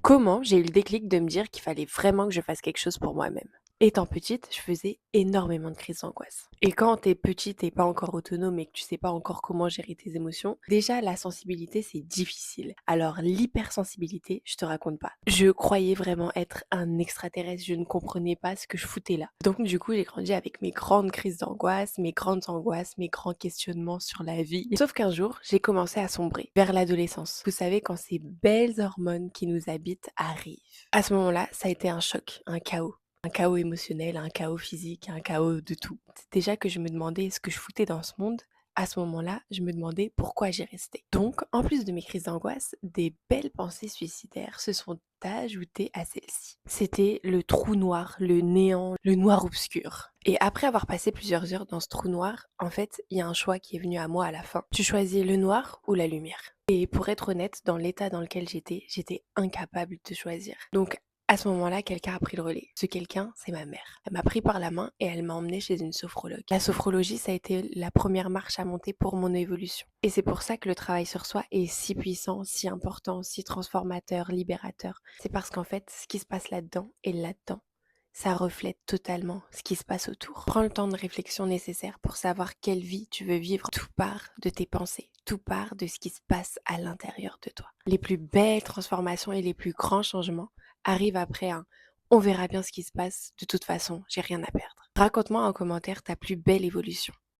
Comment j'ai eu le déclic de me dire qu'il fallait vraiment que je fasse quelque chose pour moi-même? Étant petite, je faisais énormément de crises d'angoisse. Et quand tu es petite et pas encore autonome et que tu sais pas encore comment gérer tes émotions, déjà la sensibilité c'est difficile. Alors l'hypersensibilité, je te raconte pas. Je croyais vraiment être un extraterrestre, je ne comprenais pas ce que je foutais là. Donc du coup, j'ai grandi avec mes grandes crises d'angoisse, mes grandes angoisses, mes grands questionnements sur la vie. Sauf qu'un jour, j'ai commencé à sombrer vers l'adolescence. Vous savez, quand ces belles hormones qui nous habitent arrivent. À ce moment-là, ça a été un choc, un chaos. Un chaos émotionnel, un chaos physique, un chaos de tout. C'est déjà que je me demandais ce que je foutais dans ce monde. À ce moment-là, je me demandais pourquoi j'y restais. Donc, en plus de mes crises d'angoisse, des belles pensées suicidaires se sont ajoutées à celles-ci. C'était le trou noir, le néant, le noir obscur. Et après avoir passé plusieurs heures dans ce trou noir, en fait, il y a un choix qui est venu à moi à la fin. Tu choisis le noir ou la lumière? Et pour être honnête, dans l'état dans lequel j'étais incapable de choisir. Donc à ce moment-là, quelqu'un a pris le relais. Ce quelqu'un, c'est ma mère. Elle m'a pris par la main et elle m'a emmenée chez une sophrologue. La sophrologie, ça a été la première marche à monter pour mon évolution. Et c'est pour ça que le travail sur soi est si puissant, si important, si transformateur, libérateur. C'est parce qu'en fait, ce qui se passe là-dedans et là-dedans, ça reflète totalement ce qui se passe autour. Prends le temps de réflexion nécessaire pour savoir quelle vie tu veux vivre. Tout part de tes pensées, tout part de ce qui se passe à l'intérieur de toi. Les plus belles transformations et les plus grands changements arrivent après un on verra bien ce qui se passe, de toute façon, j'ai rien à perdre. Raconte-moi en commentaire ta plus belle évolution.